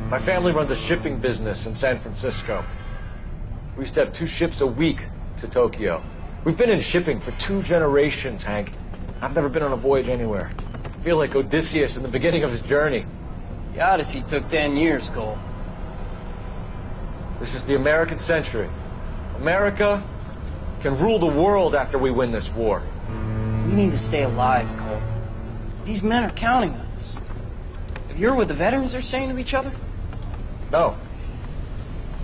My family runs a shipping business in San Francisco. We used to have 2 ships a week to Tokyo. We've been in shipping for 2 generations, Hank. I've never been on a voyage anywhere. I feel like Odysseus in the beginning of his journey. The Odyssey took 10 years, Cole. This is the American century. America can rule the world after we win this war. We need to stay alive, Cole. These men are counting on us. Have you heard what the veterans are saying to each other? No.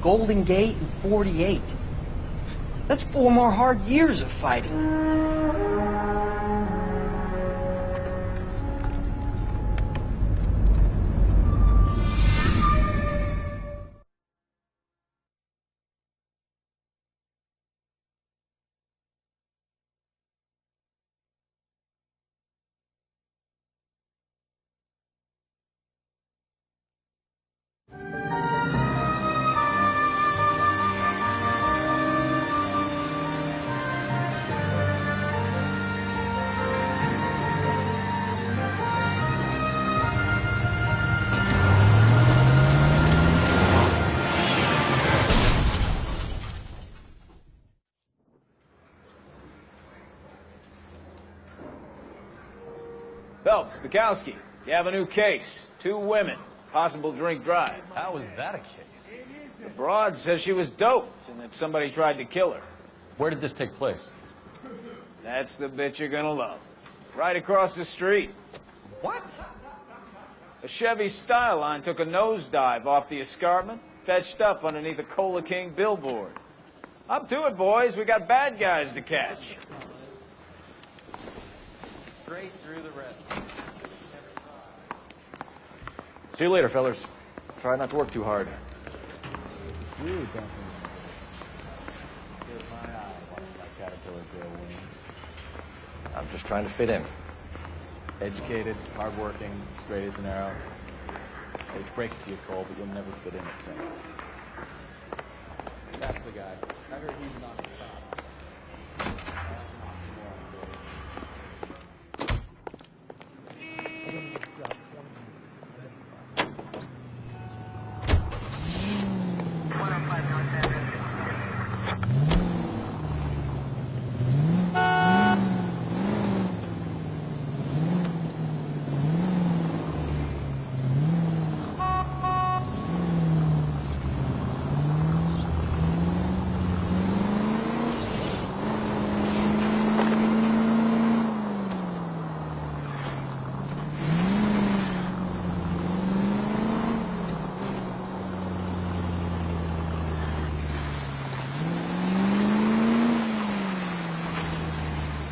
Golden Gate and 48. That's 4 more hard years of fighting. Phelps, Bukowski, you have a new case. 2 women, possible drink drive. How was that a case? The broad says she was doped and that somebody tried to kill her. Where did this take place? That's the bit you're gonna love. Right across the street. What? A Chevy Styline took a nosedive off the escarpment, fetched up underneath a Cola King billboard. Up to it, boys. We got bad guys to catch. Straight through the red. See you later, fellas. Try not to work too hard. I'm just trying to fit in. Educated, hardworking, straight as an arrow. I hate to break it to you, Cole, but you'll never fit in at Central. That's the guy. I heard he's not his top.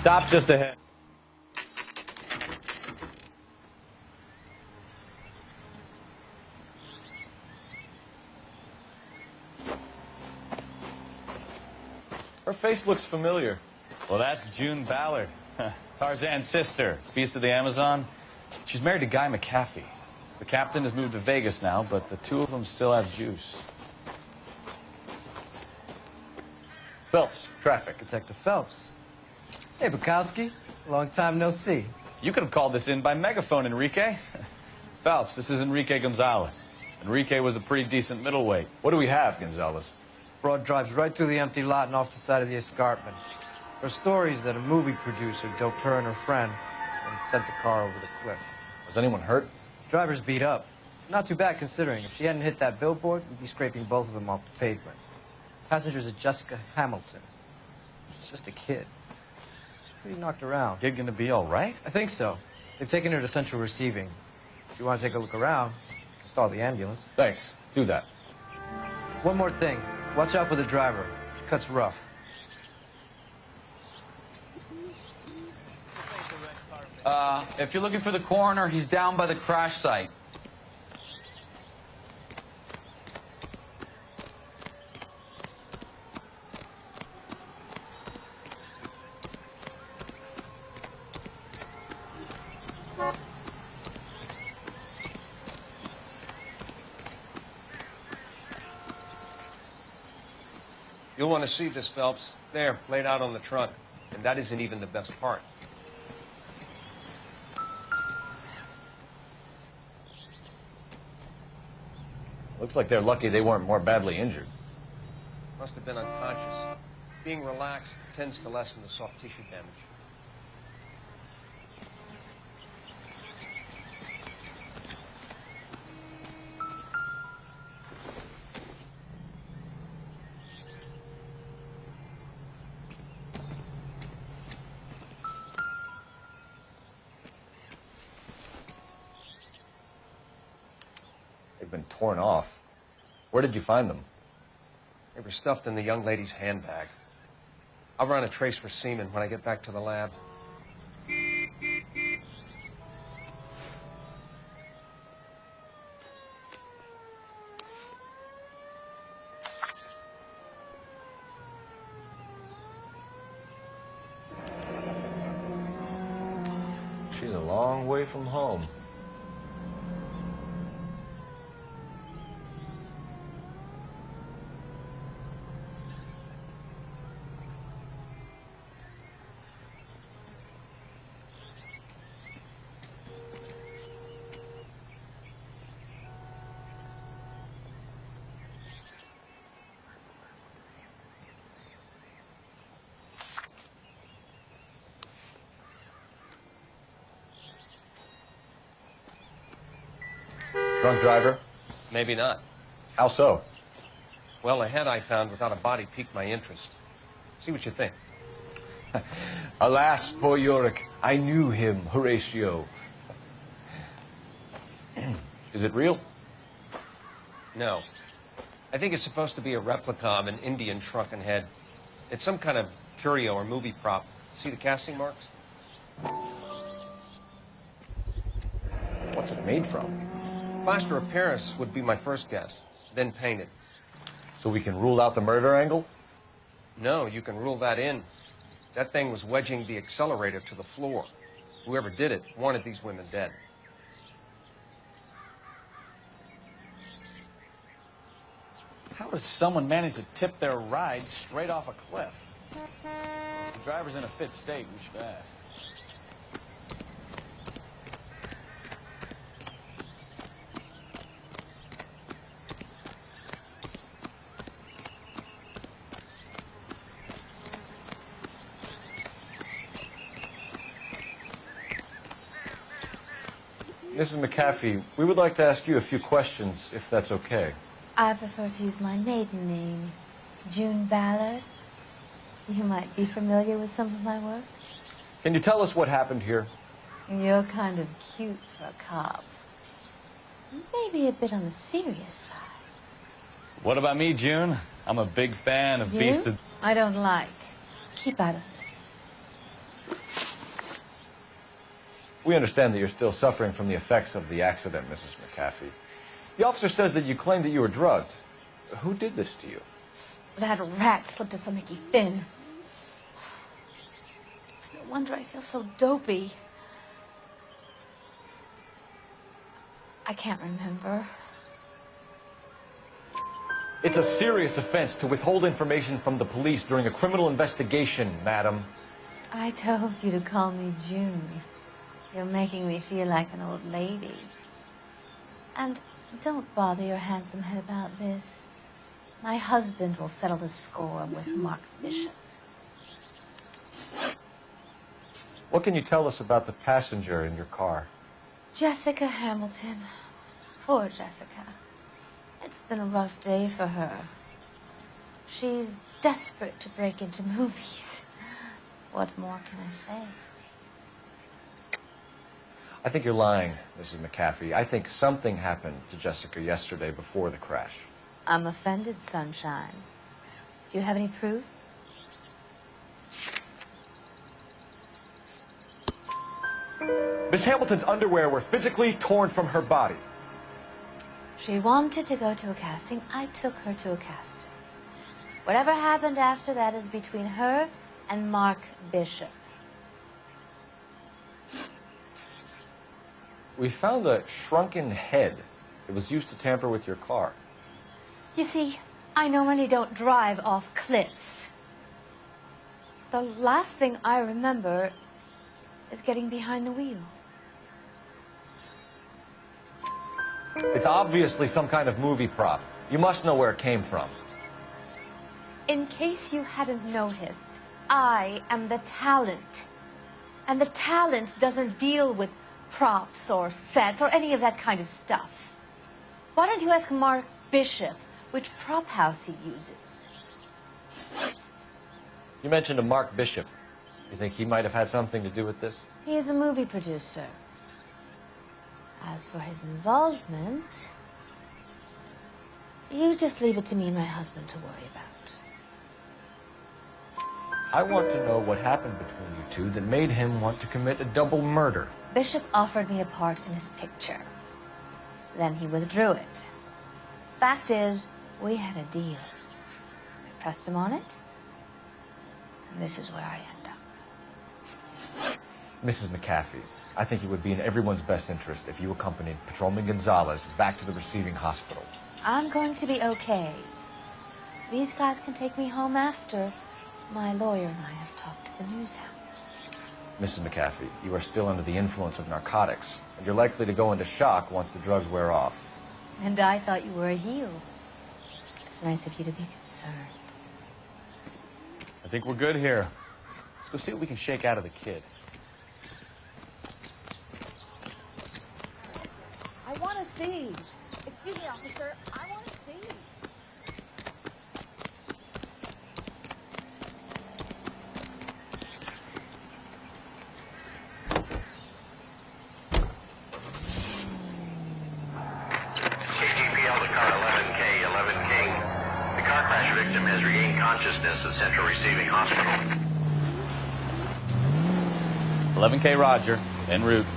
Stop just ahead. Her face looks familiar. Well, that's June Ballard, Tarzan's sister, Beast of the Amazon. She's married to Guy McAfee. The captain has moved to Vegas now, but the 2 of them still have juice. Phelps, traffic. Detective Phelps. Hey, Bukowski. Long time no see. You could have called this in by megaphone, Enrique. Phelps, this is Enrique Gonzalez. Enrique was a pretty decent middleweight. What do we have, Gonzalez? Broad drives right through the empty lot and off the side of the escarpment. Her story is that a movie producer doped her and her friend and sent the car over the cliff. Was anyone hurt? Driver's beat up. Not too bad considering. If she hadn't hit that billboard, we'd be scraping both of them off the pavement. Passenger's a Jessica Hamilton. She's just a kid. She's pretty knocked around. Kid gonna be all right? I think so. They've taken her to central receiving. If you want to take a look around, you can stall the ambulance. Thanks. Do that. One more thing. Watch out for the driver. She cuts rough. If you're looking for the coroner, he's down by the crash site. You'll want to see this, Phelps. There, laid out on the trunk. And that isn't even the best part. Looks like they're lucky they weren't more badly injured. Must have been unconscious. Being relaxed tends to lessen the soft tissue damage. They've been torn off. Where did you find them? They were stuffed in the young lady's handbag. I'll run a trace for semen when I get back to the lab. She's a long way from home. Drunk driver? Maybe not. How so? Well, the head I found without a body piqued my interest. See what you think. Alas, poor Yorick, I knew him, Horatio. Is it real? No. I think it's supposed to be a replica of an Indian shrunken head. It's some kind of curio or movie prop. See the casting marks? What's it made from? Plaster of Paris would be my first guess, then painted. So we can rule out the murder angle? No, you can rule that in. That thing was wedging the accelerator to the floor. Whoever did it wanted these women dead. How does someone manage to tip their ride straight off a cliff? The driver's in a fit state, we should ask. Mrs. McAfee, we would like to ask you a few questions, if that's okay. I prefer to use my maiden name, June Ballard. You might be familiar with some of my work. Can you tell us what happened here? You're kind of cute for a cop. Maybe a bit on the serious side. What about me, June? I'm a big fan of You? Beast of... I don't like. Keep out of this. We understand that you're still suffering from the effects of the accident, Mrs. McAfee. The officer says that you claimed that you were drugged. Who did this to you? That rat slipped us on Mickey Finn. It's no wonder I feel so dopey. I can't remember. It's a serious offense to withhold information from the police during a criminal investigation, madam. I told you to call me June. You're making me feel like an old lady. And don't bother your handsome head about this. My husband will settle the score with Mark Bishop. What can you tell us about the passenger in your car? Jessica Hamilton. Poor Jessica. It's been a rough day for her. She's desperate to break into movies. What more can I say? I think you're lying, Mrs. McAfee. I think something happened to Jessica yesterday before the crash. I'm offended, Sunshine. Do you have any proof? Miss Hamilton's underwear were physically torn from her body. She wanted to go to a casting. I took her to a casting. Whatever happened after that is between her and Mark Bishop. We found a shrunken head. It was used to tamper with your car. You see, I normally don't drive off cliffs. The last thing I remember is getting behind the wheel. It's obviously some kind of movie prop. You must know where it came from. In case you hadn't noticed, I am the talent. And the talent doesn't deal with props or sets or any of that kind of stuff. Why don't you ask Mark Bishop which prop house he uses? You mentioned a Mark Bishop. You think he might have had something to do with this? He is a movie producer. As for his involvement, you just leave it to me and my husband to worry about. I want to know what happened between you two that made him want to commit a double murder. Bishop offered me a part in his picture. Then he withdrew it. Fact is, we had a deal. I pressed him on it, and this is where I end up. Mrs. McAfee, I think it would be in everyone's best interest if you accompanied Patrolman Gonzalez back to the receiving hospital. I'm going to be okay. These guys can take me home after. My lawyer and I have talked to the news hounds. Mrs. McAfee, you are still under the influence of narcotics, and you're likely to go into shock once the drugs wear off. And I thought you were a heel. It's nice of you to be concerned. I think we're good here. Let's go see what we can shake out of the kid. I want to see. Excuse me, officer. I want to see. KGPL to car 11K, 11 King. The car crash victim has regained consciousness at Central Receiving Hospital. 11K Roger, en route.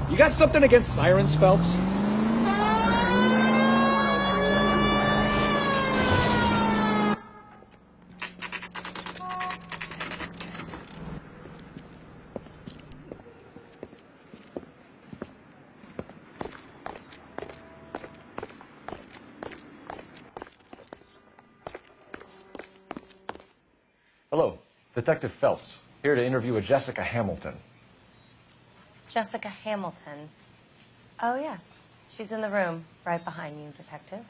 You got something against sirens, Phelps? Hello, Detective Phelps, here to interview a Jessica Hamilton. Jessica Hamilton. Oh, yes. She's in the room, right behind you, Detective.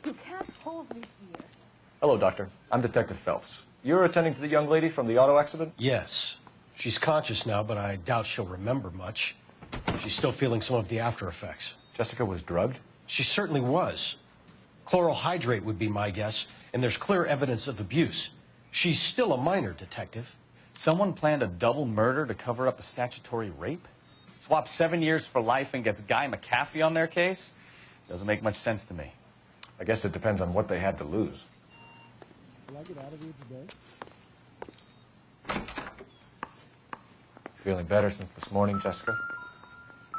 You can't hold me here. Hello, Doctor. I'm Detective Phelps. You're attending to the young lady from the auto accident? Yes. She's conscious now, but I doubt she'll remember much. She's still feeling some of the after effects. Jessica was drugged? She certainly was. Chloral hydrate would be my guess, and there's clear evidence of abuse. She's still a minor, Detective. Someone planned a double murder to cover up a statutory rape? Swap 7 years for life and gets Guy McAfee on their case? Doesn't make much sense to me. I guess it depends on what they had to lose. Will I get out of here today? Feeling better since this morning, Jessica?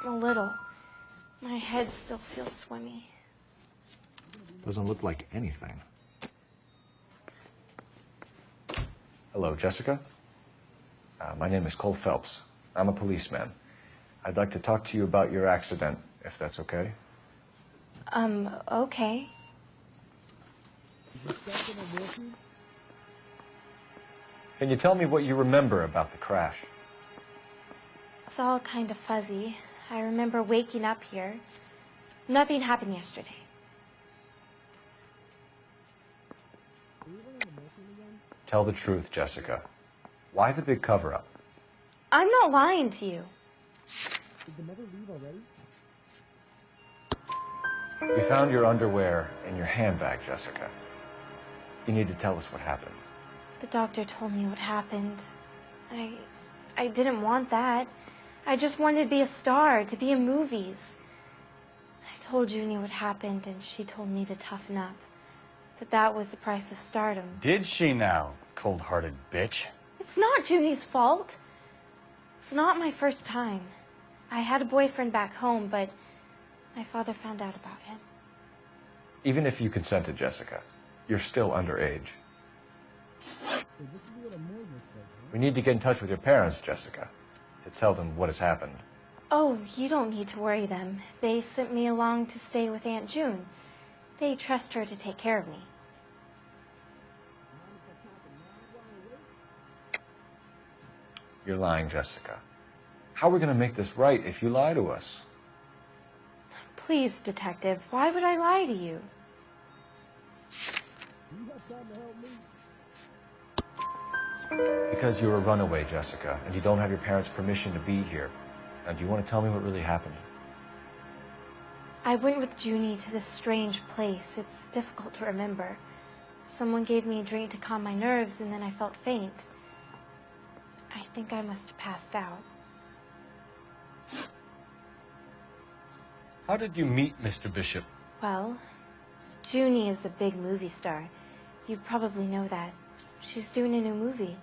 A little. My head still feels swimmy. Doesn't look like anything. Hello, Jessica. My name is Cole Phelps. I'm a policeman. I'd like to talk to you about your accident, if that's okay. Okay. Can you tell me what you remember about the crash? It's all kind of fuzzy. I remember waking up here. Nothing happened yesterday. Tell the truth, Jessica. Why the big cover-up? I'm not lying to you. Did the mother leave already? We found your underwear in your handbag, Jessica. You need to tell us what happened. The doctor told me what happened. I didn't want that. I just wanted to be a star, to be in movies. I told Junie what happened, and she told me to toughen up. That was the price of stardom. Did she now, cold-hearted bitch? It's not Junie's fault. It's not my first time. I had a boyfriend back home, but my father found out about him. Even if you consented, Jessica, you're still underage. We need to get in touch with your parents, Jessica, to tell them what has happened. Oh, you don't need to worry them. They sent me along to stay with Aunt June. They trust her to take care of me. You're lying, Jessica. How are we going to make this right if you lie to us? Please, Detective, why would I lie to you? Because you're a runaway, Jessica, and you don't have your parents' permission to be here. Now, do you want to tell me what really happened? I went with Junie to this strange place. It's difficult to remember. Someone gave me a drink to calm my nerves, and then I felt faint. I think I must have passed out. How did you meet Mr. Bishop? Well, Junie is a big movie star. You probably know that. She's doing a new movie.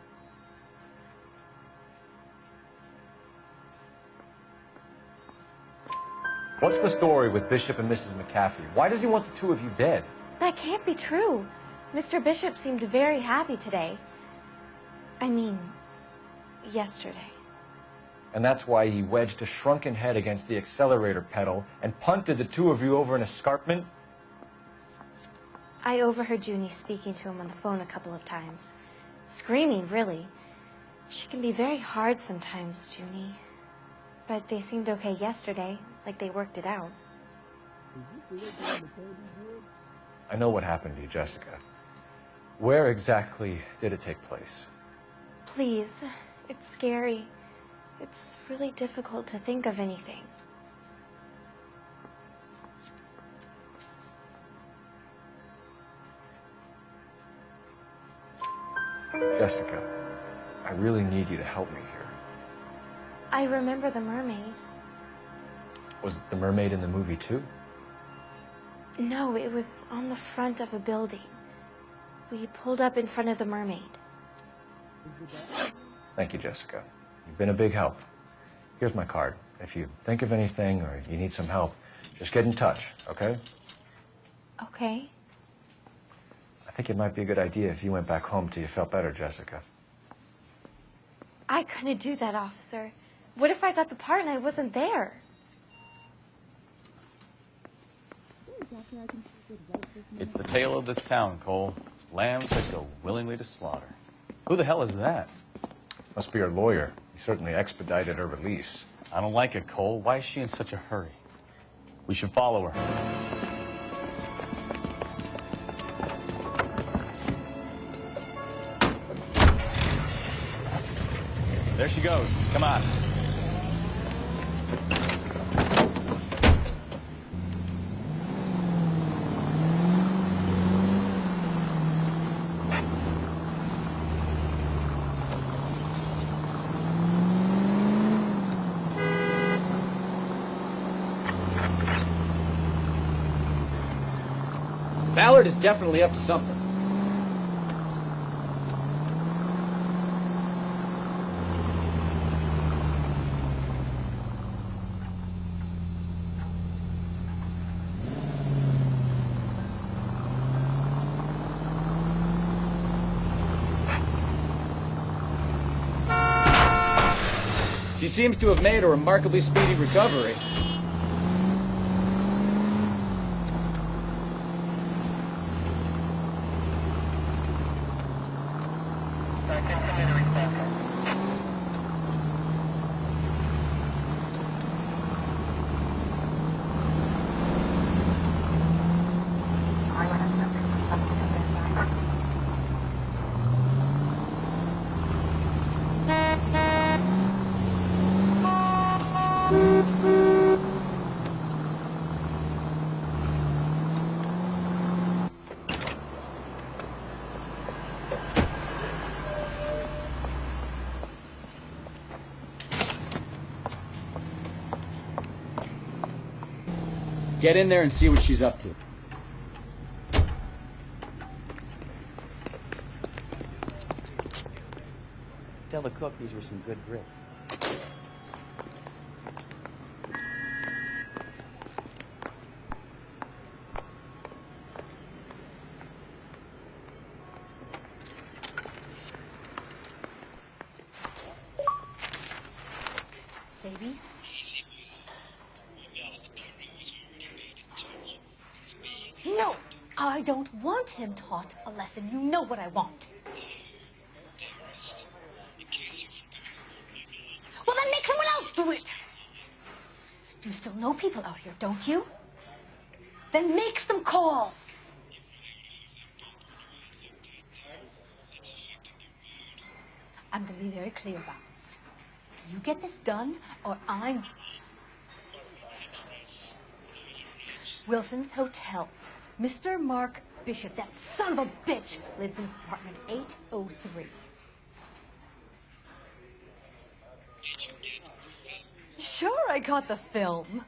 What's the story with Bishop and Mrs. McAfee? Why does he want the two of you dead? That can't be true. Mr. Bishop seemed very happy today. I mean, yesterday. And that's why he wedged a shrunken head against the accelerator pedal and punted the two of you over an escarpment? I overheard Junie speaking to him on the phone a couple of times. Screaming, really. She can be very hard sometimes, Junie. But they seemed okay yesterday, like they worked it out. I know what happened to you, Jessica. Where exactly did it take place? Please, it's scary. It's really difficult to think of anything. Jessica, I really need you to help me here. I remember the mermaid. Was the mermaid in the movie too? No, it was on the front of a building. We pulled up in front of the mermaid. Thank you, Jessica. You've been a big help. Here's my card. If you think of anything or you need some help, just get in touch, okay? Okay. I think it might be a good idea if you went back home till you felt better, Jessica. I couldn't do that, officer. What if I got the part and I wasn't there? It's the tale of this town, Cole. Lambs that go willingly to slaughter. Who the hell is that? Must be her lawyer. He certainly expedited her release. I don't like it, Cole. Why is she in such a hurry? We should follow her. There she goes. Come on. Ballard is definitely up to something. She seems to have made a remarkably speedy recovery. Get in there and see what she's up to. Tell the cook these were some good grits. Baby? No! don't want him taught a lesson. You know what I want. Well, then make someone else do it. You still know people out here, don't you? Then make some calls. I'm going to be very clear about this. You get this done, or I'm... Wilson's Hotel. Mr. Mark Bishop, that son of a bitch, lives in apartment 803. Sure, I got the film.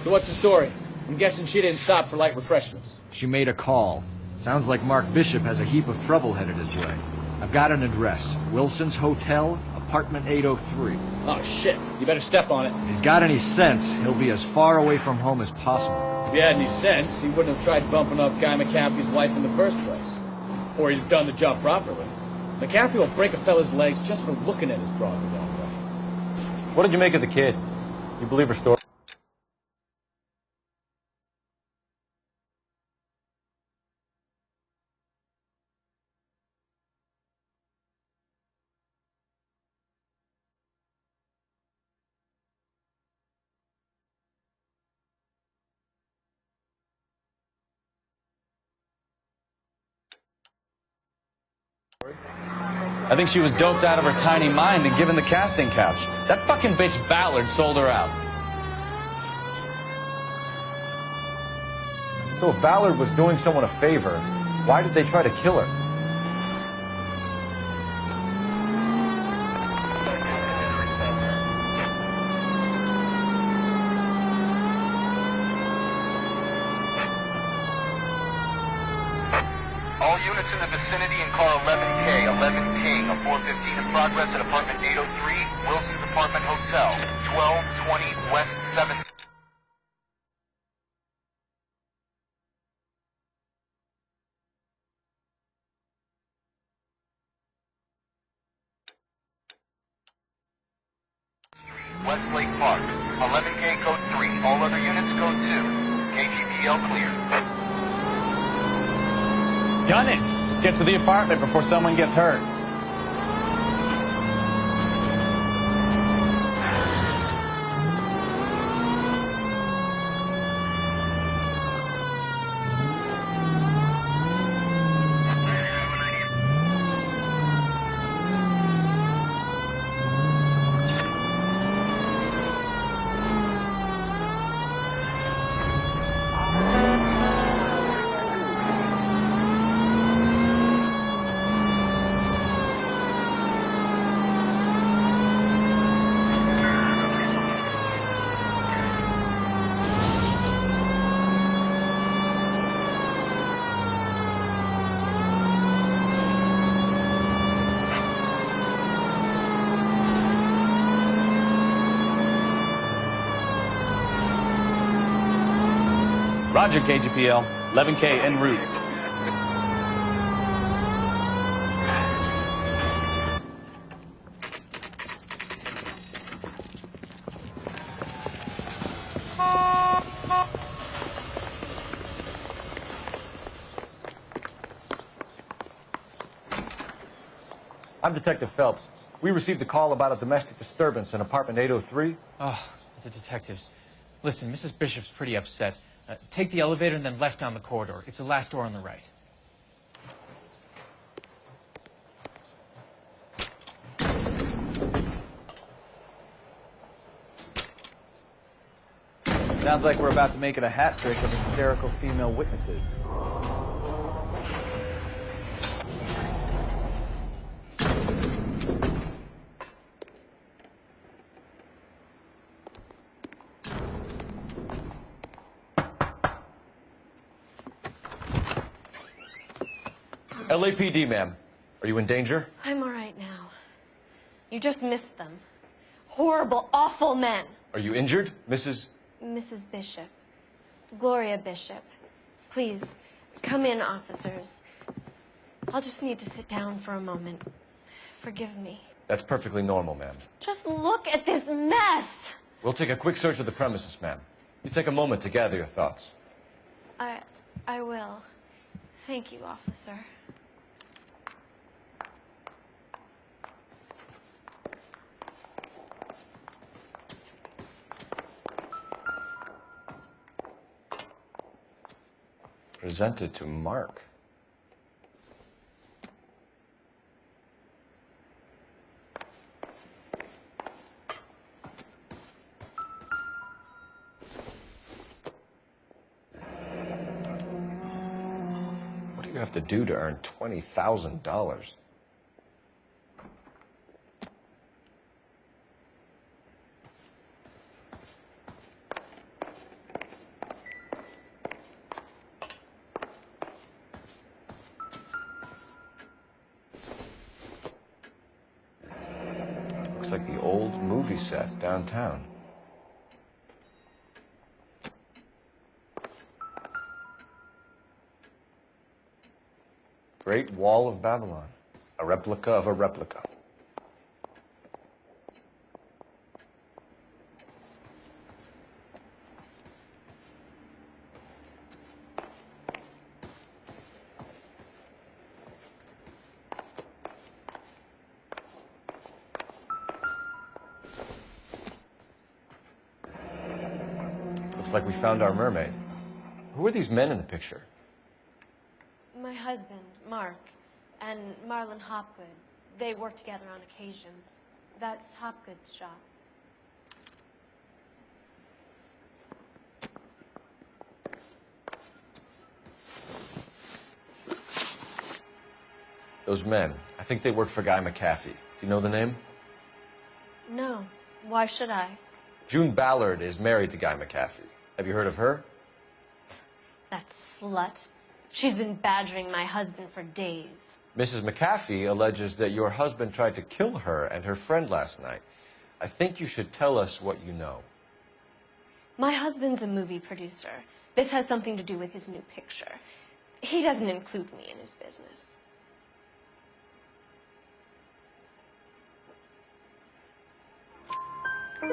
So what's the story? I'm guessing she didn't stop for light refreshments. She made a call. Sounds like Mark Bishop has a heap of trouble headed his way. I've got an address. Wilson's Hotel, apartment 803. Oh, shit. You better step on it. If he's got any sense, he'll be as far away from home as possible. If he had any sense, he wouldn't have tried bumping off Guy McCaffrey's wife in the first place. Or he'd have done the job properly. McCaffrey will break a fella's legs just for looking at his broad the wrong way. What did you make of the kid? You believe her story? I think she was doped out of her tiny mind and given the casting couch. That fucking bitch Ballard sold her out. So if Ballard was doing someone a favor, why did they try to kill her? All units in the vicinity in car 11K, 11 King, a 415 in progress at apartment 803, Wilson's Apartment Hotel, 1220 West 7th. Westlake Park, 11K code 3, all other units code 2, KGPL clear. Gun it! Let's get to the apartment before someone gets hurt. Roger, KGPL. 11K en route. I'm Detective Phelps. We received a call about a domestic disturbance in apartment 803. Oh, the detectives. Listen, Mrs. Bishop's pretty upset. Take the elevator and then left down the corridor. It's the last door on the right. Sounds like we're about to make it a hat trick of hysterical female witnesses. LAPD, ma'am. Are you in danger? I'm all right now. just missed them. Horrible, awful men. Are you injured, Mrs.? Mrs. Bishop. Gloria Bishop. Please, come in, officers. I'll just need to sit down for a moment. Forgive me. That's perfectly normal, ma'am. Just look at this mess! We'll take a quick search of the premises, ma'am. You take a moment to gather your thoughts. I will. Thank you, officer. Presented to Mark. What do you have to do to earn $20,000? Looks like the old movie set downtown. Great Wall of Babylon. A replica of a replica. Looks like we found our mermaid. Who are these men in the picture? My husband, Mark, and Marlon Hopgood. They work together on occasion. That's Hopgood's shop. Those men, I think they work for Guy McAfee. Do you know the name? No. Why should I? June Ballard is married to Guy McAfee. Have you heard of her? That slut. She's been badgering my husband for days. Mrs. McAfee alleges that your husband tried to kill her and her friend last night. I think you should tell us what you know. My husband's a movie producer. This has something to do with his new picture. He doesn't include me in his business.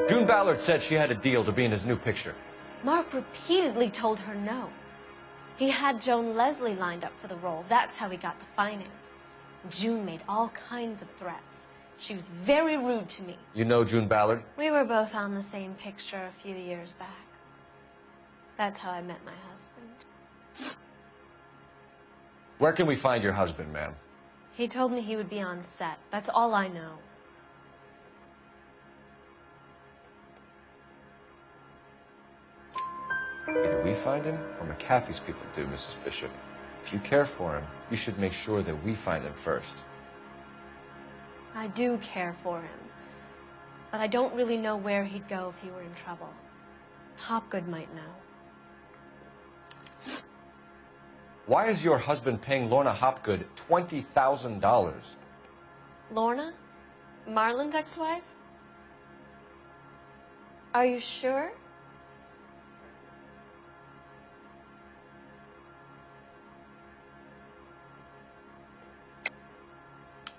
June Ballard said she had a deal to be in his new picture. Mark repeatedly told her no. He had Joan Leslie lined up for the role. That's how he got the finance. June made all kinds of threats. She was very rude to me. You know June Ballard? We were both on the same picture a few years back. That's how I met my husband. Where can we find your husband, ma'am? He told me he would be on set. That's all I know. Either we find him or McAfee's people do, Mrs. Bishop. If you care for him, you should make sure that we find him first. I do care for him. But I don't really know where he'd go if he were in trouble. Hopgood might know. Why is your husband paying Lorna Hopgood $20,000? Lorna? Marlon's ex-wife? Are you sure?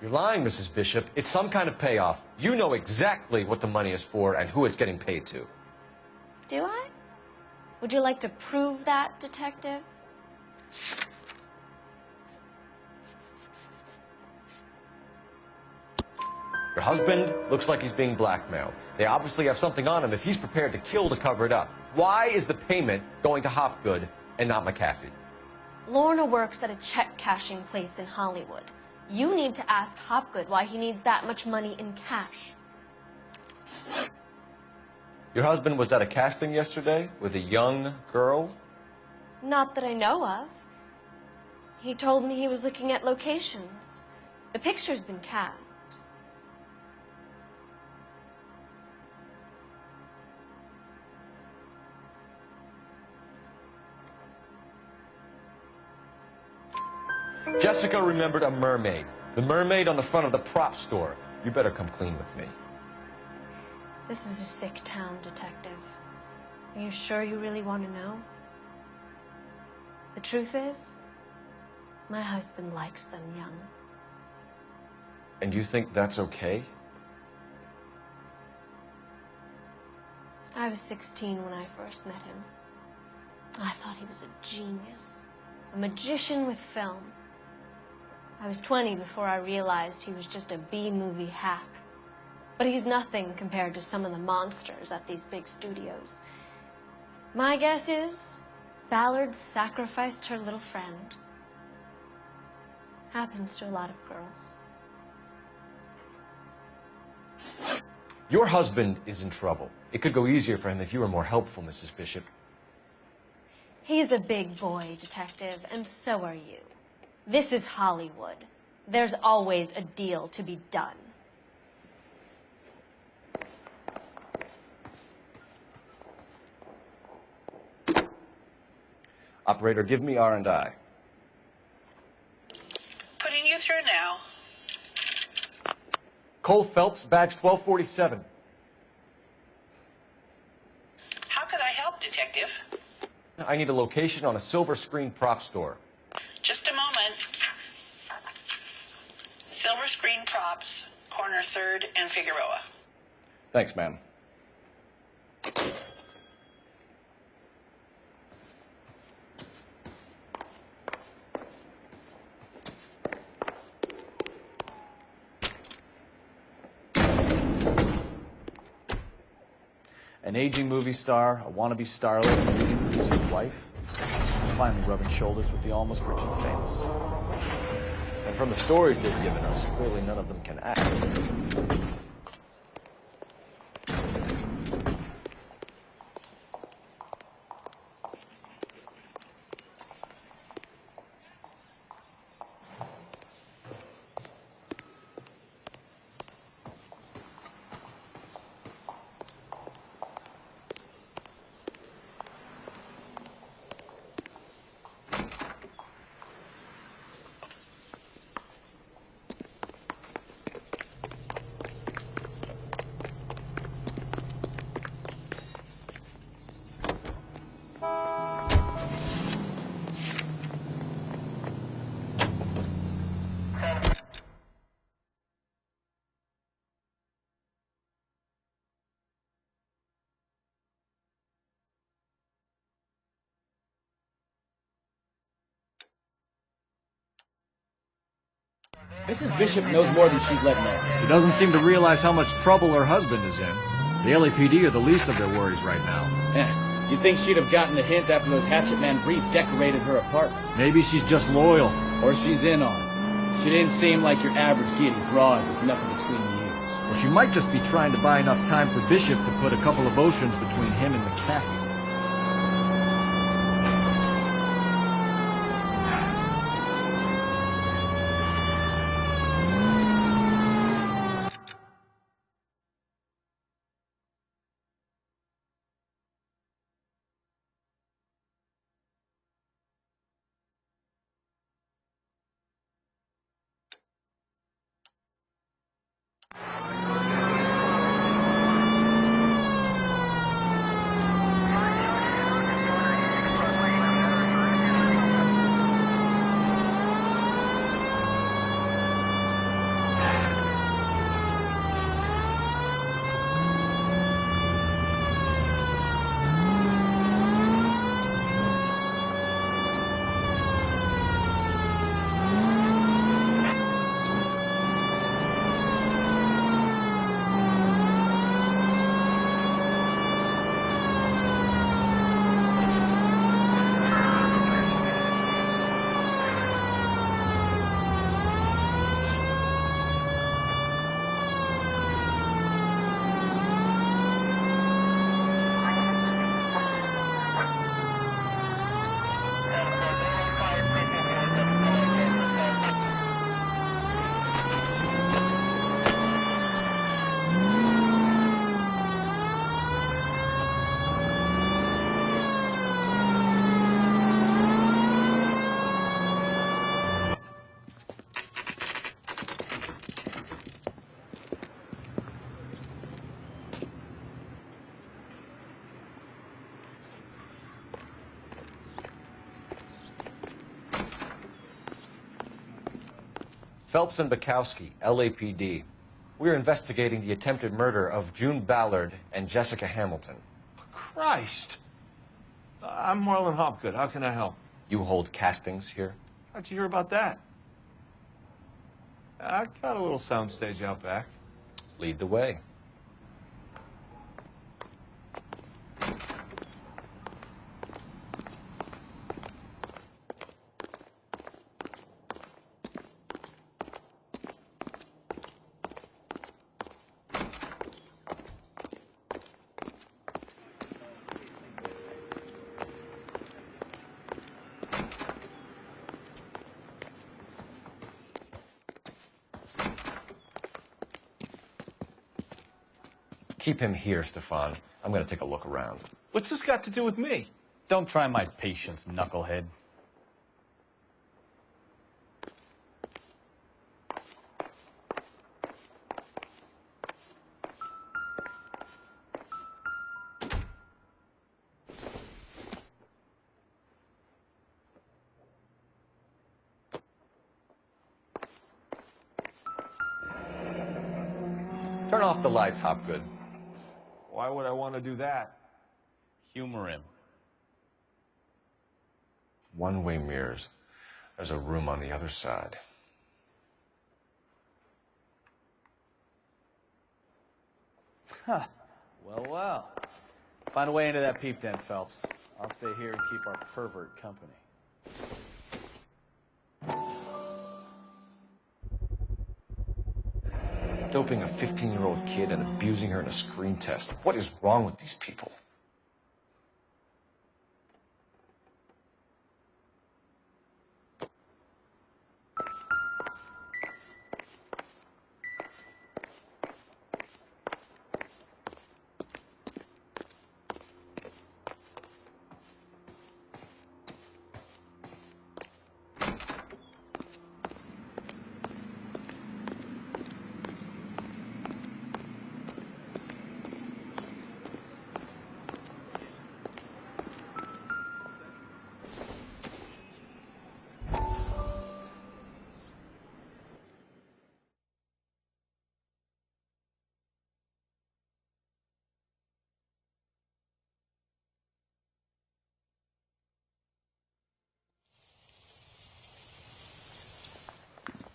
You're lying, Mrs. Bishop. It's some kind of payoff. You know exactly what the money is for and who it's getting paid to. Do I? Would you like to prove that, detective? Your husband looks like he's being blackmailed. They obviously have something on him if he's prepared to kill to cover it up. Why is the payment going to Hopgood and not McAfee? Lorna works at a check-cashing place in Hollywood. You need to ask Hopgood why he needs that much money in cash. Your husband was at a casting yesterday with a young girl? Not that I know of. He told me he was looking at locations. The picture's been cast. Jessica remembered a mermaid. The mermaid on the front of the prop store. You better come clean with me. This is a sick town, Detective. Are you sure you really want to know? The truth is, my husband likes them young. And you think that's okay? I was 16 when I first met him. I thought he was a genius, a magician with film. I was 20 before I realized he was just a B-movie hack. But he's nothing compared to some of the monsters at these big studios. My guess is Ballard sacrificed her little friend. Happens to a lot of girls. Your husband is in trouble. It could go easier for him if you were more helpful, Mrs. Bishop. He's a big boy, Detective, and so are you. This is Hollywood. There's always a deal to be done. Operator, give me R&I. Putting you through now. Cole Phelps, badge 1247. How could I help, Detective? I need a location on a silver screen prop store. Just a moment. Silver Screen Props, corner 3rd and Figueroa. Thanks, ma'am. An aging movie star, a wannabe starlet, a movie producer's wife, finally rubbing shoulders with the almost rich and famous. And from the stories they've given us, clearly none of them can act. Mrs. Bishop knows more than she's letting on. She doesn't seem to realize how much trouble her husband is in. The LAPD are the least of their worries right now. You'd think she'd have gotten the hint after those Hatchet Man redecorated her apartment. Maybe she's just loyal. Or she's in on it. She didn't seem like your average giddy broad with nothing between the ears. Or she might just be trying to buy enough time for Bishop to put a couple of oceans between him and McCaffrey. Phelps and Bukowski, LAPD. We're investigating the attempted murder of June Ballard and Jessica Hamilton. Christ! I'm Marlon Hopgood. How can I help? You hold castings here? How'd you hear about that? I got a little soundstage out back. Lead the way. Keep him here, Stefan. I'm gonna take a look around. What's this got to do with me? Don't try my patience, knucklehead. Turn off the lights, Hopgood. Why would I want to do that? Humor him. One-way mirrors. There's a room on the other side. Huh. Well, well. Find a way into that peep den, Phelps. I'll stay here and keep our pervert company. Doping a 15-year-old kid and abusing her in a screen test. What is wrong with these people?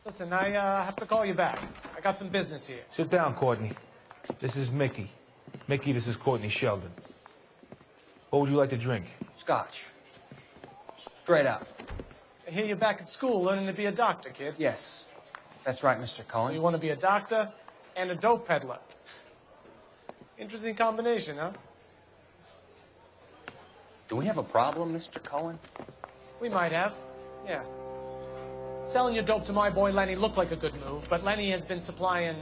Listen, I have to call you back. I got some business here. Sit down, Courtney. This is Mickey. Mickey, this is Courtney Sheldon. What would you like to drink? Scotch. Straight up. I hear you're back at school learning to be a doctor, kid. Yes. That's right, Mr. Cohen. So you want to be a doctor and a dope peddler. Interesting combination, huh? Do we have a problem, Mr. Cohen? We might have, yeah. Selling your dope to my boy Lenny looked like a good move, but Lenny has been supplying,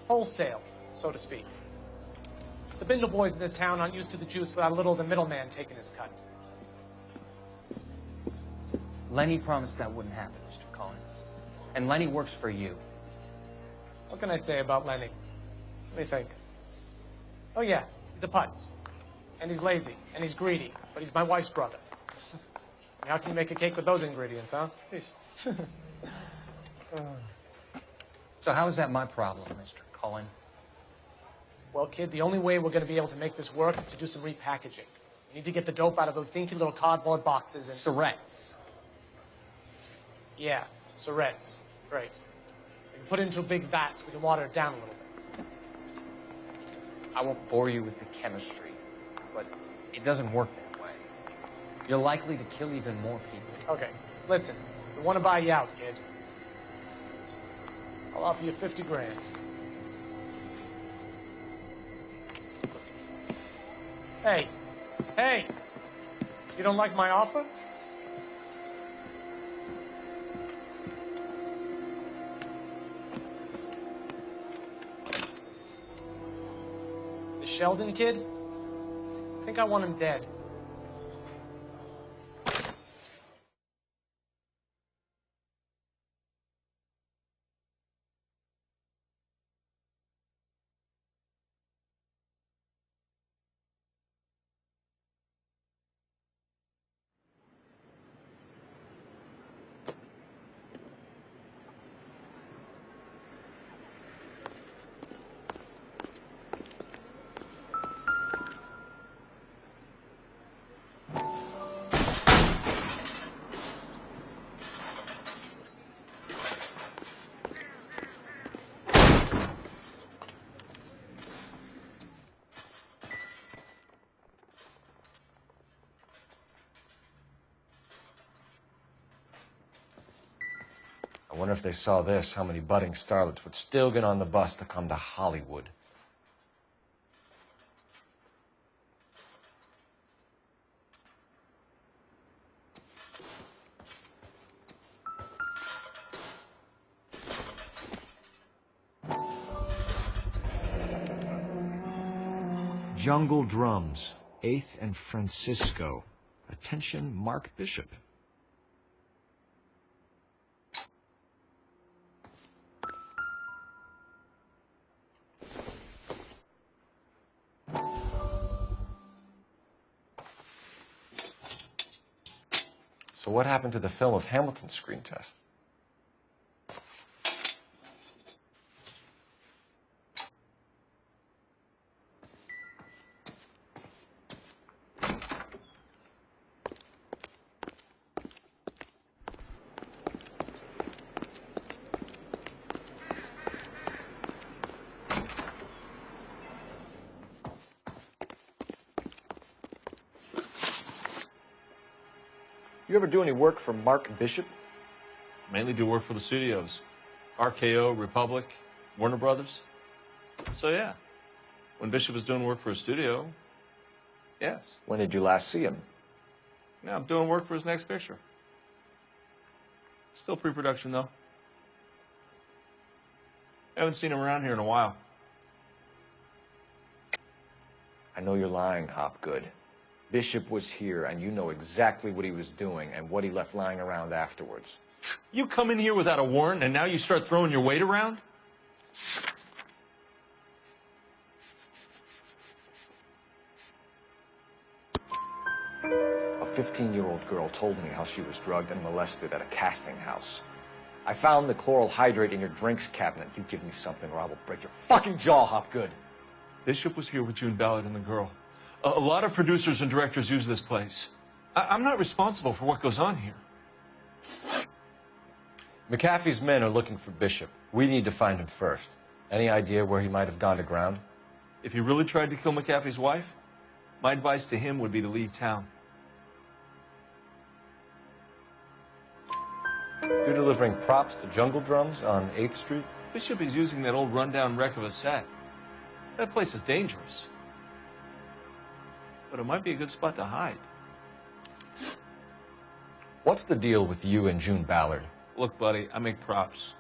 wholesale, so to speak. The Bindle boys in this town aren't used to the juice without a little of the middleman taking his cut. Lenny promised that wouldn't happen, Mr. Cohen. And Lenny works for you. What can I say about Lenny? Let me think. Oh yeah, he's a putz. And he's lazy, and he's greedy, but he's my wife's brother. How can you make a cake with those ingredients, huh? Please. So how is that my problem, Mr. Cohen? Well, kid, the only way we're going to be able to make this work is to do some repackaging. We need to get the dope out of those dinky little cardboard boxes and... Surrettes. Yeah, surrettes. Great. We can put it into a big vat so we can water it down a little bit. I won't bore you with the chemistry, but it doesn't work that way. You're likely to kill even more people. Okay, listen. We want to buy you out, kid. I'll offer you 50 grand. Hey, hey! You don't like my offer? The Sheldon kid? I think I want him dead. wonder if they saw this, how many budding starlets would still get on the bus to come to Hollywood. Jungle Drums, 8th and Francisco. Attention, Mark Bishop. So what happened to the film of Hamilton's screen test? You ever do any work for Mark Bishop? Mainly do work for the studios. RKO, Republic, Warner Brothers. So yeah, when Bishop was doing work for a studio, yes. When did you last see him? Yeah, I'm doing work for his next picture. Still pre-production though. Haven't seen him around here in a while. I know you're lying, Hopgood. Bishop was here, and you know exactly what he was doing and what he left lying around afterwards. You come in here without a warrant, and now you start throwing your weight around? A 15-year-old girl told me how she was drugged and molested at a casting house. I found the chloral hydrate in your drinks cabinet. You give me something or I will break your fucking jaw, Hopgood. Bishop was here with June Ballard and the girl. A lot of producers and directors use this place. I'm not responsible for what goes on here. McAfee's men are looking for Bishop. We need to find him first. Any idea where he might have gone to ground? If he really tried to kill McAfee's wife, my advice to him would be to leave town. You're delivering props to Jungle Drums on 8th Street? Bishop is using that old rundown wreck of a set. That place is dangerous. But it might be a good spot to hide. What's the deal with you and June Ballard? Look, buddy, I make props.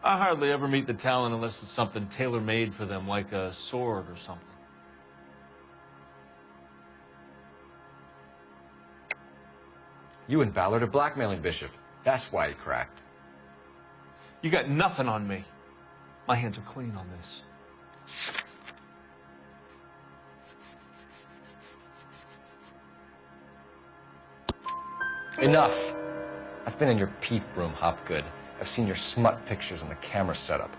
I hardly ever meet the talent unless it's something tailor-made for them, like a sword or something. You and Ballard are blackmailing Bishop. That's why he cracked. You got nothing on me. My hands are clean on this. Enough. I've been in your peep room, Hopgood. I've seen your smut pictures and the camera setup.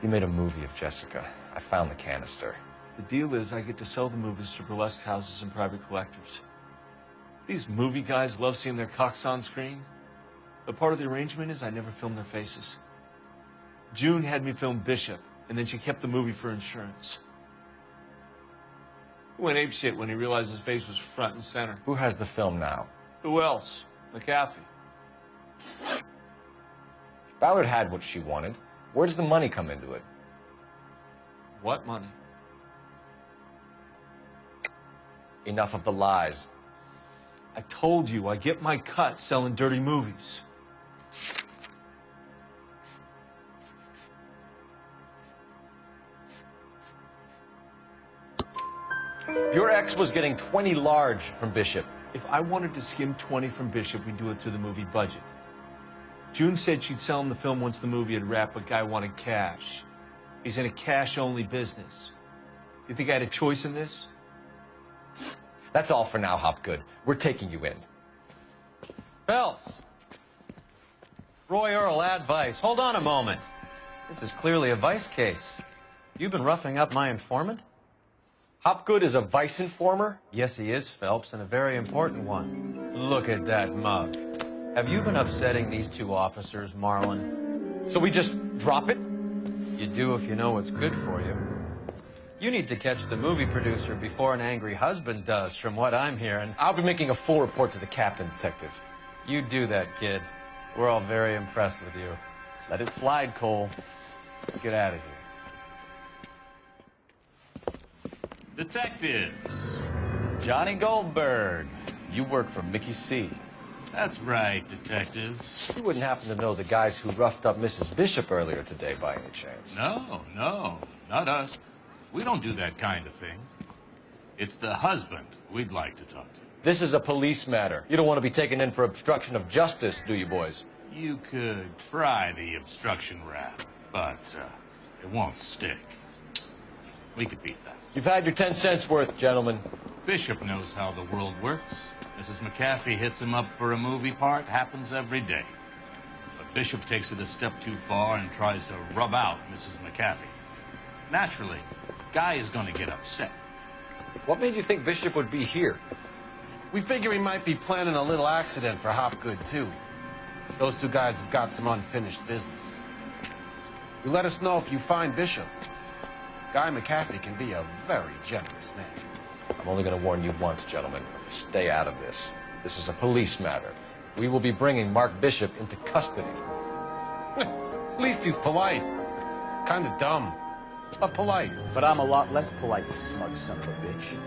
You made a movie of Jessica. I found the canister. The deal is I get to sell the movies to burlesque houses and private collectors. These movie guys love seeing their cocks on screen. But part of the arrangement is I never film their faces. June had me film Bishop, and then she kept the movie for insurance. He went apeshit when he realized his face was front and center. Who has the film now? Who else? McAfee. Ballard had what she wanted. Where does the money come into it? What money? Enough of the lies. I told you I get my cut selling dirty movies. Your ex was getting 20 large from Bishop. If I wanted to skim 20 from Bishop, we'd do it through the movie budget. June said she'd sell him the film once the movie had wrapped, but Guy wanted cash. He's in a cash-only business. You think I had a choice in this? That's all for now, Hopgood. We're taking you in. Phelps! Roy Earl, advice. Hold on a moment. This is clearly a vice case. You've been roughing up my informant? Hopgood is a vice informer? Yes, he is, Phelps, and a very important one. Look at that mug. Have you been upsetting these two officers, Marlin? So we just drop it? You do if you know what's good for you. You need to catch the movie producer before an angry husband does, from what I'm hearing. I'll be making a full report to the captain, detective. You do that, kid. We're all very impressed with you. Let it slide, Cole. Let's get out of here. Detectives. Johnny Goldberg. You work for Mickey C. That's right, detectives. You wouldn't happen to know the guys who roughed up Mrs. Bishop earlier today by any chance? No, not us. We don't do that kind of thing. It's the husband we'd like to talk to. This is a police matter. You don't want to be taken in for obstruction of justice, do you, boys? You could try the obstruction rap, but it won't stick. We could beat that. You've had your 10 cents worth, gentlemen. Bishop knows how the world works. Mrs. McAfee hits him up for a movie part. Happens every day. But Bishop takes it a step too far and tries to rub out Mrs. McAfee. Naturally, Guy is going to get upset. What made you think Bishop would be here? We figure he might be planning a little accident for Hopgood, too. Those two guys have got some unfinished business. You let us know if you find Bishop. Guy McAfee can be a very generous man. I'm only going to warn you once, gentlemen. Stay out of this. This is a police matter. We will be bringing Mark Bishop into custody. At least he's polite. Kind of dumb, but polite. But I'm a lot less polite, you smug son of a bitch.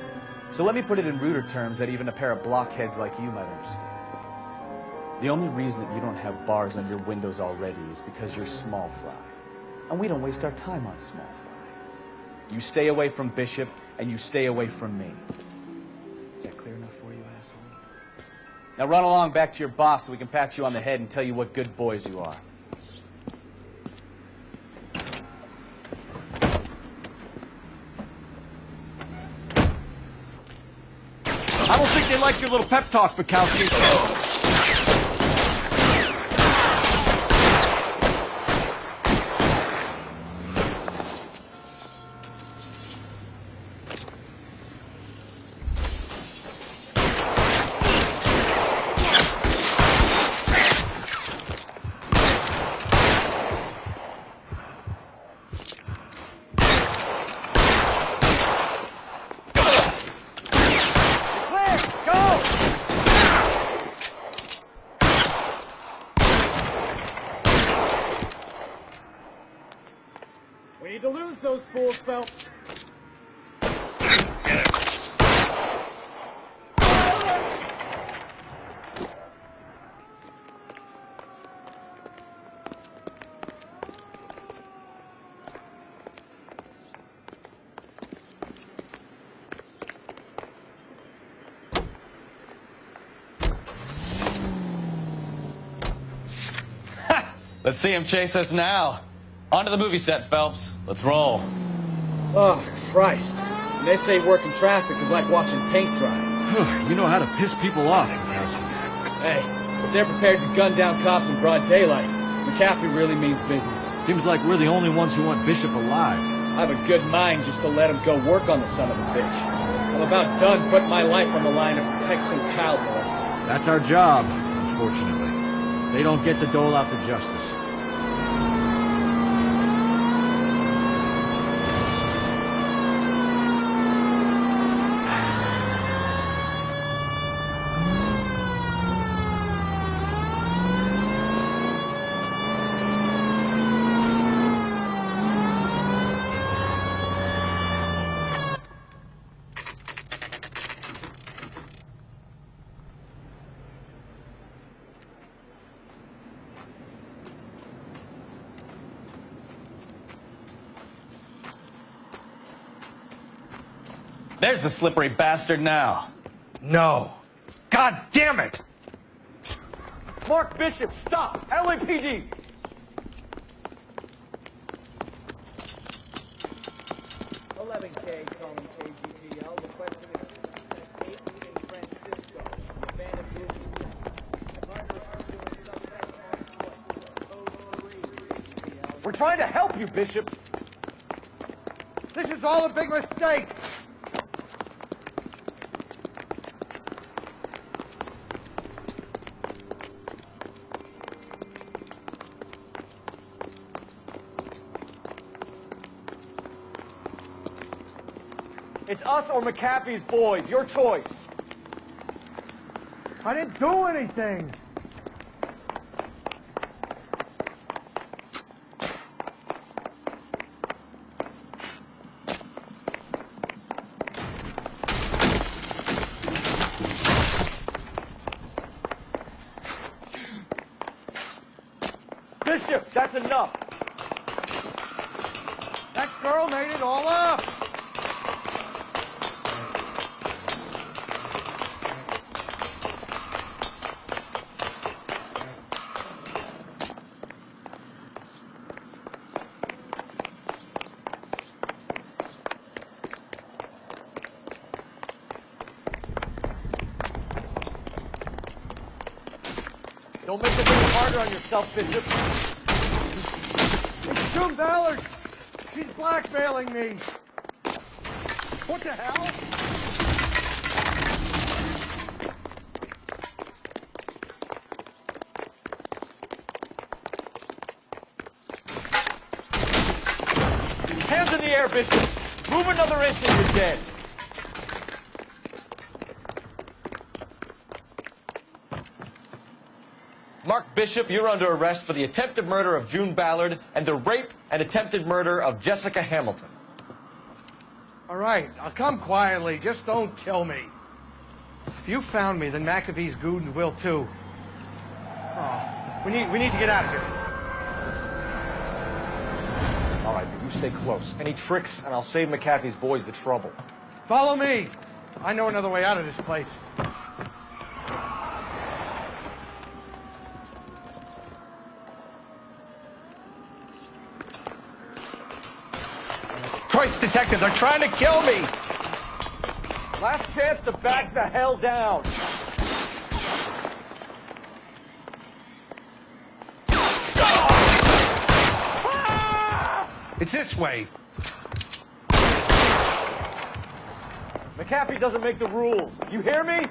So let me put it in ruder terms that even a pair of blockheads like you might understand. The only reason that you don't have bars on your windows already is because you're small fry. And we don't waste our time on small fry. You stay away from Bishop, and you stay away from me. Is that clear enough for you, asshole? Now run along back to your boss so we can pat you on the head and tell you what good boys you are. I don't think they like your little pep talk, Bukowski. We need to lose those fools, Phelps. Let's see him chase us now. Onto the movie set, Phelps. Let's roll. Oh, Christ. And they say working traffic is like watching paint dry. You know how to piss people off, Hey, if they're prepared to gun down cops in broad daylight, McAfee really means business. Seems like we're the only ones who want Bishop alive. I have a good mind just to let him go work on the son of a bitch. I'm about done putting my life on the line to protect some child molester. That's our job, unfortunately. They don't get to dole out the justice. There's the slippery bastard now. No. God damn it! Mark Bishop, stop! LAPD! calling KGPL, requesting assistance at 8 in Francisco. The abandoned movie set. The partners pursuing suspects on foot. Code 3. We're trying to help you, Bishop. This is all a big mistake. It's us or McAfee's boys. Your choice. I didn't do anything. Bishop, that's enough. That girl made it all up. Don't make it any harder on yourself, Bishop. It's June Ballard. She's blackmailing me. What the hell? Hands in the air, Bishop. Move another inch and you're dead. Mark Bishop, you're under arrest for the attempted murder of June Ballard and the rape and attempted murder of Jessica Hamilton. All right, I'll come quietly. Just don't kill me. If you found me, then McAfee's goons will too. Oh, we need to get out of here. All right, but you stay close. Any tricks, and I'll save McAfee's boys the trouble. Follow me. I know another way out of this place. Christ, detective, they're trying to kill me! Last chance to back the hell down. It's this way. McAfee doesn't make the rules. You hear me?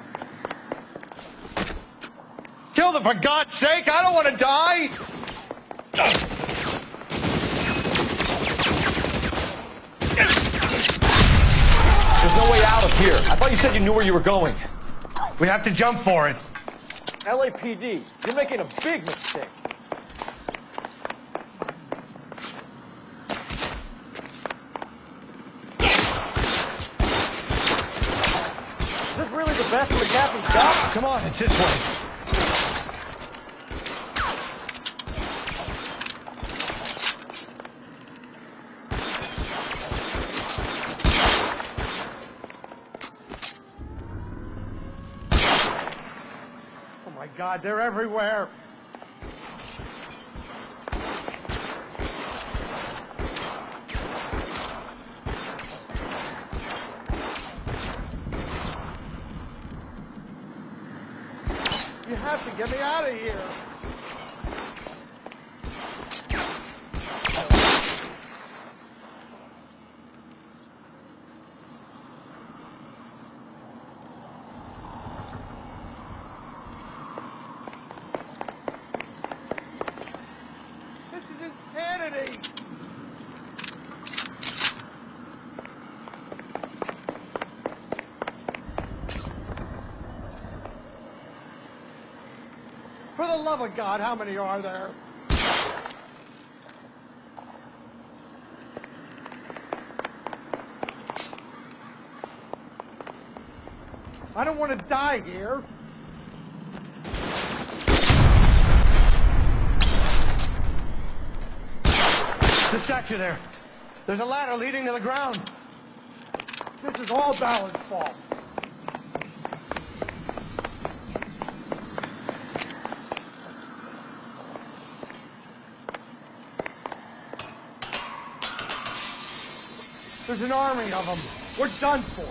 Kill them, for God's sake! I don't want to die! There's no way out of here. I thought you said you knew where you were going. We have to jump for it. LAPD, you're making a big mistake. Is this really the best McAfee's got? Come on, it's this way. God, they're everywhere. You have to get me out of here. For the love of God, how many are there? I don't want to die here. The statue there. There's a ladder leading to the ground. This is all Ballard's fault. There's an army of them. We're done for.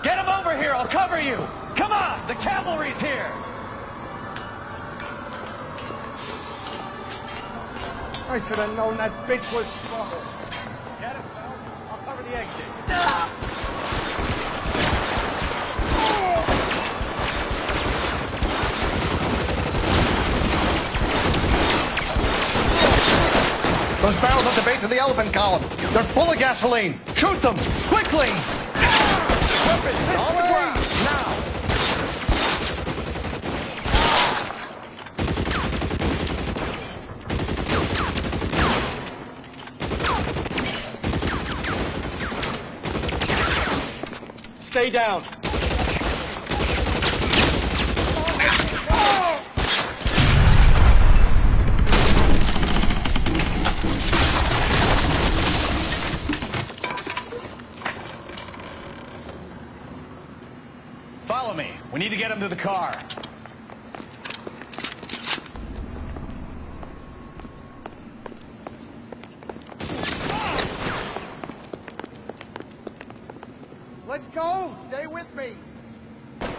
Get him over here, I'll cover you! Come on, the cavalry's here! I should have known that bitch was trouble. Get him, Phelps. I'll cover the exit. Those barrels at the base of the elephant column. They're full of gasoline. Shoot them! Quickly! Weapons on the ground! Now! Stay down. Get him to the car. Let's go! Stay with me! Catch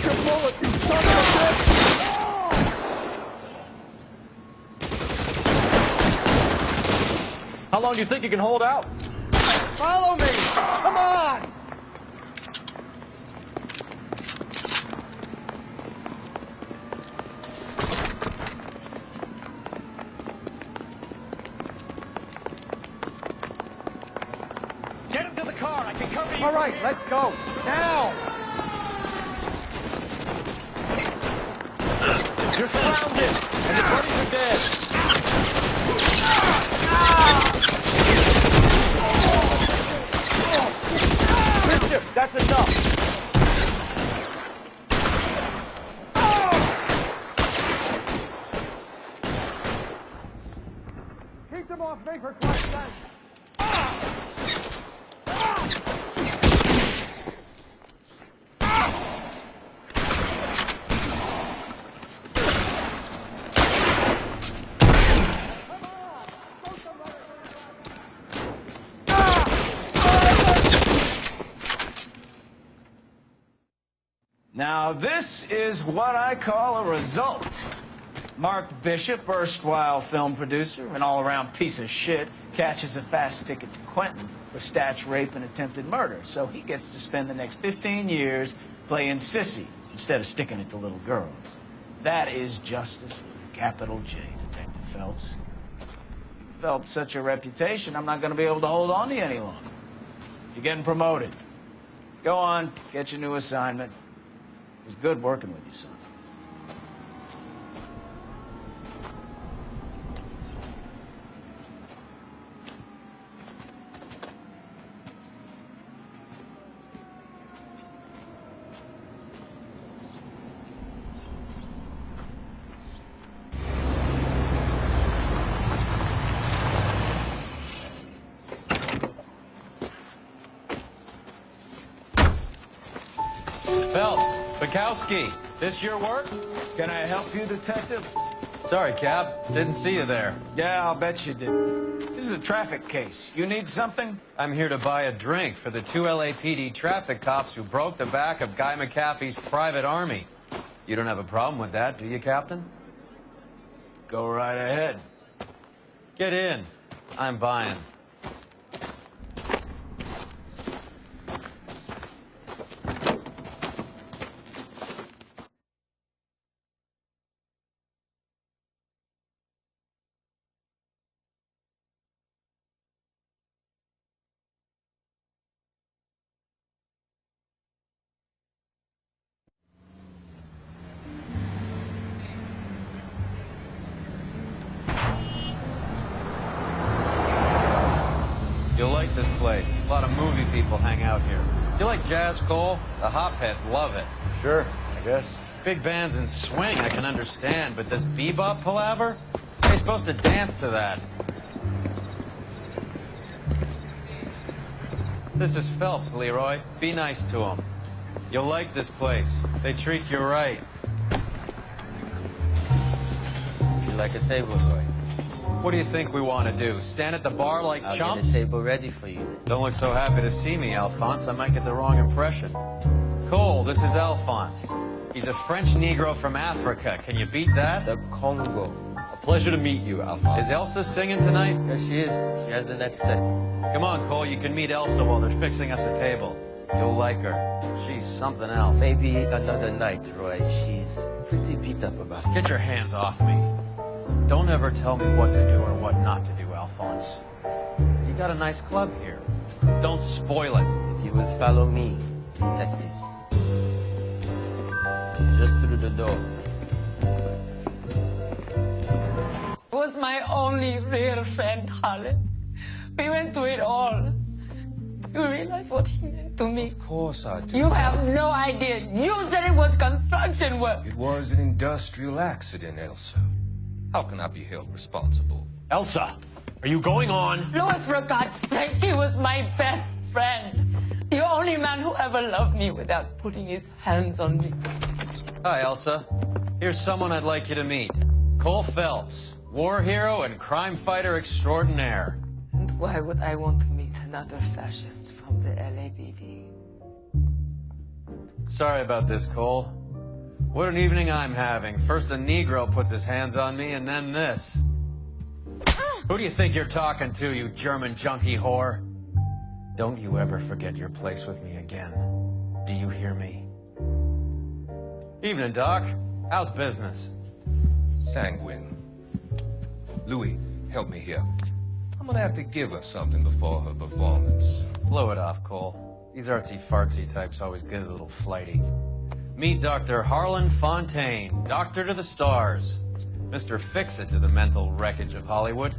your bullet, you son of a bitch! How long do you think you can hold out? Follow me! Come on! Get him to the car. I can cover you. All right, let's go. Now! You're surrounded, and your buddies are dead. Bishop, that's enough! Keep them off me for Christ's sake! Now, this is what I call a result. Mark Bishop, erstwhile film producer and all-around piece of shit, catches a fast ticket to Quentin for statch rape and attempted murder. So he gets to spend the next 15 years playing sissy instead of sticking it to little girls. That is justice with a capital J, Detective Phelps. You developed such a reputation, I'm not going to be able to hold on to you any longer. You're getting promoted. Go on, get your new assignment. It was good working with you, son. Phelps, Bukowski, this your work? Can I help you, Detective? Sorry, Cab. Didn't see you there. Yeah, I'll bet you didn't. This is a traffic case. You need something? I'm here to buy a drink for the 2 LAPD traffic cops who broke the back of Guy McAfee's private army. You don't have a problem with that, do you, Captain? Go right ahead. Get in. I'm buying. You'll like this place. A lot of movie people hang out here. You like jazz, Cole? The hopheads love it. Sure, I guess. Big bands and swing I can understand, but this bebop palaver? They're supposed to dance to that. This is Phelps, Leroy. Be nice to him. You'll like this place. They treat you right. You like a table, Roy? What do you think we want to do? Stand at the bar like I'll chumps? get a table ready for you. Don't look so happy to see me, Alphonse. I might get the wrong impression. Cole, this is Alphonse. He's a French Negro from Africa. Can you beat that? The Congo. A pleasure to meet you, Alphonse. Is Elsa singing tonight? Yes, she is. She has the next set. Come on, Cole. You can meet Elsa while they're fixing us a table. You'll like her. She's something else. Maybe another night, Roy. She's pretty beat up about it. Get your hands off me. Don't ever tell me what to do or what not to do, Alphonse. You got a nice club here. Don't spoil it. If you will follow me, detectives. Just through the door. Was my only real friend, Harlan. We went through it all. You realize what he meant to me? Of course I do. You have no idea. You said it was construction work. It was an industrial accident, Elsa. How can I be held responsible? Elsa, Are you going on? Louis, for God's sake, he was my best friend. The only man who ever loved me without putting his hands on me. Hi, Elsa. Here's someone I'd like you to meet. Cole Phelps, war hero and crime fighter extraordinaire. And why would I want to meet another fascist from the LAPD? Sorry about this, Cole. What an evening I'm having. First a Negro puts his hands on me, and then this. Who do you think you're talking to, you German junkie whore? Don't you ever forget your place with me again. Do you hear me? Evening, Doc. How's business? Sanguine. Louis, help me here. I'm gonna have to give her something before her performance. Blow it off, Cole. These artsy-fartsy types always get a little flighty. Meet Dr. Harlan Fontaine, doctor to the stars. Mr. Fix-It to the mental wreckage of Hollywood.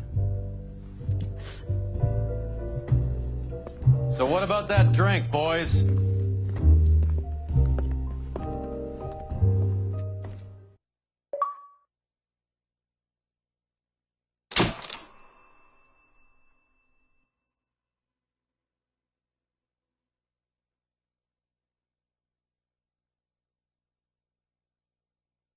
So what about that drink, boys?